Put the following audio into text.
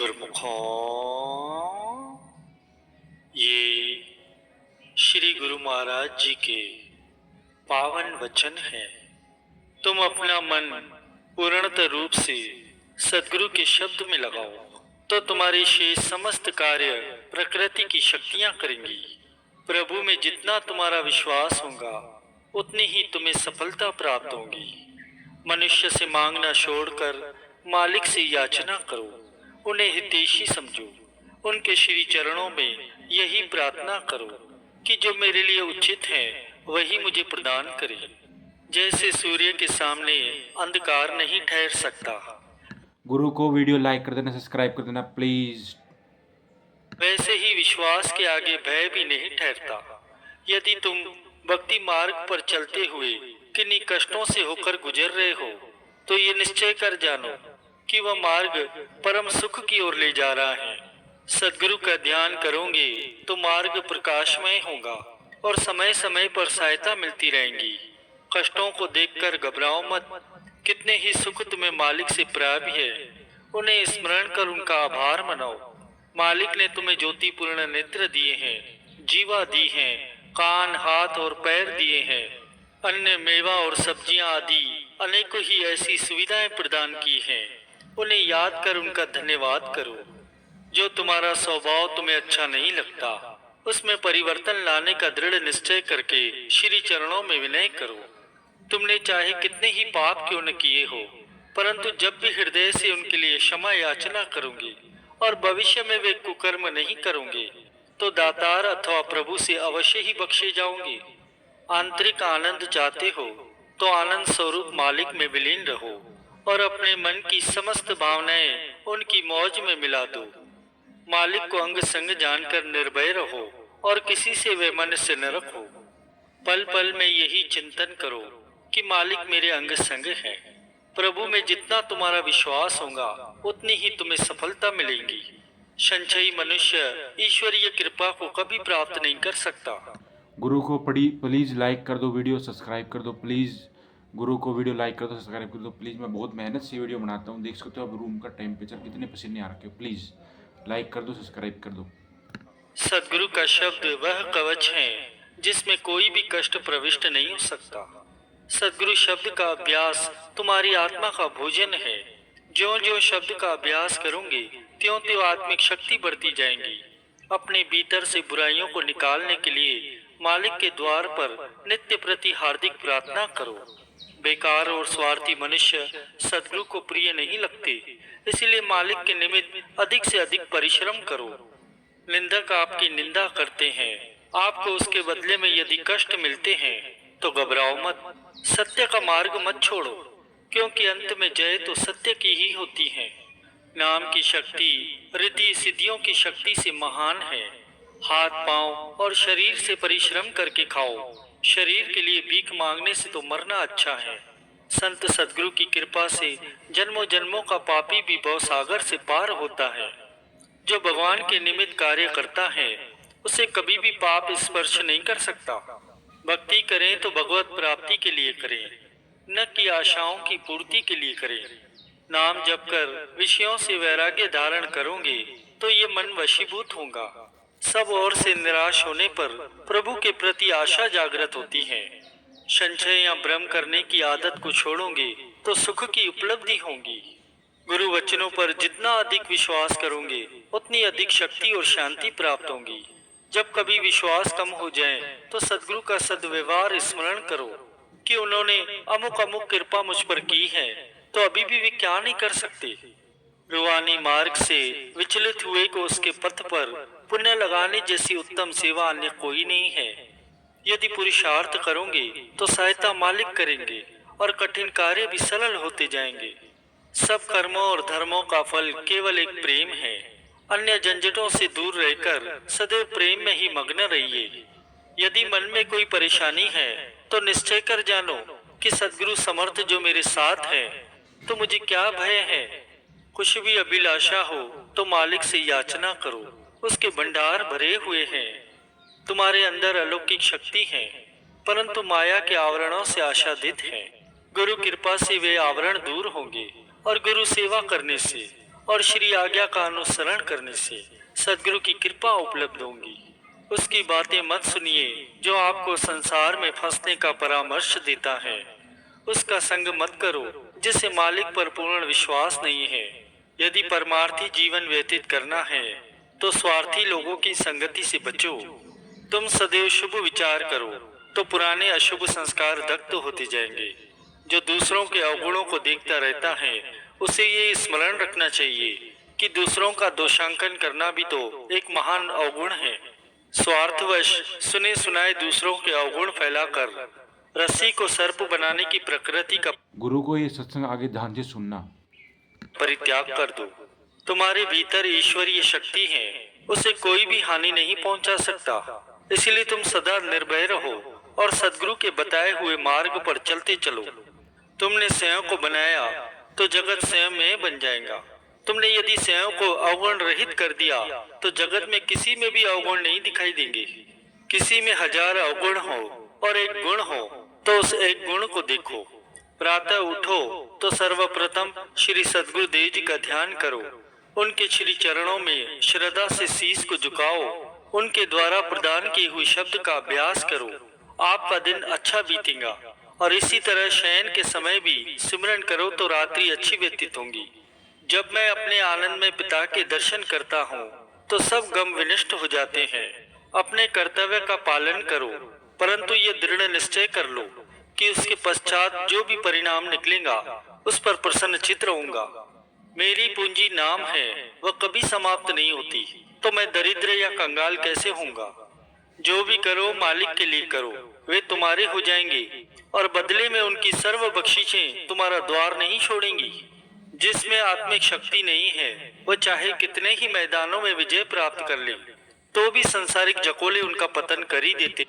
गुरुमुखों, ये श्री गुरु महाराज जी के पावन वचन हैं। तुम अपना मन पूर्णतः रूप से सद्गुरु के शब्द में लगाओ तो तुम्हारे शेष समस्त कार्य प्रकृति की शक्तियां करेंगी। प्रभु में जितना तुम्हारा विश्वास होगा उतनी ही तुम्हें सफलता प्राप्त होगी। मनुष्य से मांगना छोड़कर मालिक से याचना करो, उन्हें हितैषी समझो। उनके श्री चरणों में यही प्रार्थना करो कि जो मेरे लिए उचित है वही मुझे प्रदान करे। जैसे सूर्य के सामने अंधकार नहीं ठहर सकता, गुरु को वीडियो लाइक कर देना, सब्सक्राइब कर देना प्लीज। वैसे ही विश्वास के आगे भय भी नहीं ठहरता। यदि तुम भक्ति मार्ग पर चलते हुए किन्हीं कष्टों से होकर गुजर रहे हो तो ये निश्चय कर जानो कि वह मार्ग परम सुख की ओर ले जा रहा है। सद्गुरु का ध्यान करोगे तो मार्ग प्रकाशमय होगा और समय समय पर सहायता मिलती रहेंगी। कष्टों को देखकर घबराओ मत, कितने ही सुख तुम्हें मालिक से प्राप्त है, उन्हें स्मरण कर उनका आभार मनाओ। मालिक ने तुम्हें ज्योतिपूर्ण नेत्र दिए हैं, जीवा दी हैं, कान, हाथ और पैर दिए हैं, अन्य मेवा और सब्जियां आदि अनेकों ही ऐसी सुविधाएं प्रदान की हैं। उन्हें याद कर उनका धन्यवाद करो। जो तुम्हारा स्वभाव तुम्हें अच्छा नहीं लगता उसमें परिवर्तन लाने का दृढ़ निश्चय करके श्री चरणों में विनय करो। तुमने चाहे कितने ही पाप क्यों न किए हो, परंतु जब भी हृदय से उनके लिए क्षमा याचना करोगे और भविष्य में वे कुकर्म नहीं करोगे तो दातार अथवा प्रभु से अवश्य ही बख्शे जाओगे। आंतरिक आनंद चाहते हो तो आनंद स्वरूप मालिक में विलीन रहो और अपने मन की समस्त भावनाएं उनकी मौज में मिला दो। मालिक को अंग संग जानकर निर्भय रहो और किसी से वे मन से न रखो। पल पल में यही चिंतन करो कि मालिक मेरे अंग संग है। प्रभु में जितना तुम्हारा विश्वास होगा उतनी ही तुम्हें सफलता मिलेगी। संचयी मनुष्य ईश्वरीय कृपा को कभी प्राप्त नहीं कर सकता। गुरु को प्लीज लाइक कर दो, वीडियो सब्सक्राइब कर दो प्लीज। गुरु को वीडियो लाइक कर दो, सब्सक्राइब कर दो प्लीज। मैं बहुत मेहनत से वीडियो बनाता हूँ, देख सकते हो अब रूम का टेम्परेचर कितने पसीने आ रखे हो। प्लीज लाइक कर दो, सब्सक्राइब कर दो। सद्गुरु का शब्द वह कवच है जिसमें कोई भी कष्ट प्रविष्ट नहीं हो सकता। सद्गुरु शब्द का अभ्यास तुम्हारी आत्मा का भोजन है। ज्यों ज्यों शब्द का अभ्यास करोगे त्यों त्यों आत्मिक शक्ति बढ़ती जाएंगी। अपने भीतर से बुराइयों को निकालने के लिए मालिक के द्वार पर नित्य प्रति हार्दिक प्रार्थना करो। बेकार और स्वार्थी मनुष्य सद्गुरु को प्रिय नहीं लगते, इसलिए मालिक के निमित्त अधिक से अधिक परिश्रम करो। निंदक आपकी निंदा करते हैं, आपको उसके बदले में यदि कष्ट मिलते हैं तो घबराओ मत। सत्य का मार्ग मत छोड़ो, क्योंकि अंत में जय तो सत्य की ही होती है। नाम की शक्ति रिद्धि सिद्धियों की शक्ति से महान है। हाथ पांव और शरीर से परिश्रम करके खाओ, शरीर के लिए भीख मांगने से तो मरना अच्छा है। संत सद्गुरु की कृपा से जन्मों जन्मों का पापी भी भवसागर से पार होता है। जो भगवान के निमित्त कार्य करता है उसे कभी भी पाप स्पर्श नहीं कर सकता। भक्ति करें तो भगवत प्राप्ति के लिए करें, न कि आशाओं की पूर्ति के लिए करें। नाम जप कर विषयों से वैराग्य धारण करोगे तो ये मन वशीभूत होगा। सब ओर से निराश होने पर प्रभु के प्रति आशा जागृत होती है। संचय या भ्रम करने की आदत को छोड़ोगे तो सुख की उपलब्धि होगी। गुरु वचनों पर जितना अधिक विश्वास करोगे उतनी अधिक शक्ति और शांति प्राप्त होगी। जब कभी विश्वास कम हो जाए तो सद्गुरु का सद्व्यवहार स्मरण करो कि उन्होंने अमुक अमुक कृपा मुझ पर की है, तो अभी भी वे क्या नहीं कर सकते। रूहानी मार्ग से विचलित हुए को उसके पथ पर पुण्य लगाने जैसी उत्तम सेवा अन्य कोई नहीं है। यदि पुरुषार्थ करोगे तो सहायता मालिक करेंगे और कठिन कार्य भी सरल होते जाएंगे। सब कर्मों और धर्मों का फल केवल एक प्रेम है। अन्य झंझटों से दूर रहकर सदैव प्रेम में ही मग्न रहिए। यदि मन में कोई परेशानी है तो निश्चय कर जानो कि सद्गुरु समर्थ जो मेरे साथ है, तो मुझे क्या भय है। कुछ भी अभिलाषा हो तो मालिक से याचना करो, उसके भंडार भरे हुए हैं। तुम्हारे अंदर अलौकिक शक्ति है, परंतु माया के आवरणों से आच्छादित है। गुरु कृपा से वे आवरण दूर होंगे और गुरु सेवा करने से और श्री आज्ञा का अनुसरण करने से सदगुरु की कृपा उपलब्ध होगी। उसकी बातें मत सुनिए जो आपको संसार में फंसने का परामर्श देता है। उसका संग मत करो जिसे मालिक पर पूर्ण विश्वास नहीं है। यदि परमार्थी जीवन व्यतीत करना है तो स्वार्थी लोगों की संगति से बचो। तुम सदैव शुभ विचार करो तो पुराने अशुभ संस्कार दग्ध होते जाएंगे। जो दूसरों के अवगुणों को देखता रहता है उसे ये स्मरण रखना चाहिए कि दूसरों का दोषांकन करना भी तो एक महान अवगुण है। स्वार्थवश सुने सुनाए दूसरों के अवगुण फैलाकर रस्सी को सर्प बनाने की प्रकृति का गुरु को ये सत्संग आगे ध्यान से सुनना। परित्याग कर दो। तुम्हारे भीतर ईश्वरीय शक्ति है, उसे कोई भी हानि नहीं पहुंचा सकता। इसलिए तुम सदा निर्भय रहो और सदगुरु के बताए हुए मार्ग पर चलते चलो। तुमने स्वयं को बनाया तो जगत स्वयं में बन जाएगा। तुमने यदि स्वयं को अवगुण रहित कर दिया तो जगत में किसी में भी अवगुण नहीं दिखाई देंगे। किसी में 1000 अवगुण हो और एक गुण हो तो उस एक गुण को देखो। प्रातः उठो तो सर्वप्रथम श्री सद्गुरु देव जी का ध्यान करो। उनके श्री चरणों में श्रद्धा से शीश को झुकाओ। उनके द्वारा प्रदान किए हुए शब्द का अभ्यास करो। आपका दिन अच्छा बीतेगा। और इसी तरह शयन के समय भी सिमरन करो तो रात्रि अच्छी व्यतीत होंगी। जब मैं अपने आनंद में पिता के दर्शन करता हूँ तो सब गम विनष्ट हो जाते हैं। अपने कर्तव्य का पालन करो, परंतु ये दृढ़ निश्चय कर लो कि उसके पश्चात जो भी परिणाम निकलेगा उस पर प्रसन्नचित्त रहूंगा। मेरी पूंजी नाम है, वह कभी समाप्त नहीं होती, तो मैं दरिद्र या कंगाल कैसे होऊंगा। जो भी करो मालिक के लिए करो, वे तुम्हारे हो जाएंगे और बदले में उनकी सर्व बख्शिशें तुम्हारा द्वार नहीं छोड़ेंगी। जिसमें आत्मिक शक्ति नहीं है वह चाहे कितने ही मैदानों में विजय प्राप्त कर ले तो भी संसारिक जकोले उनका पतन कर ही देते।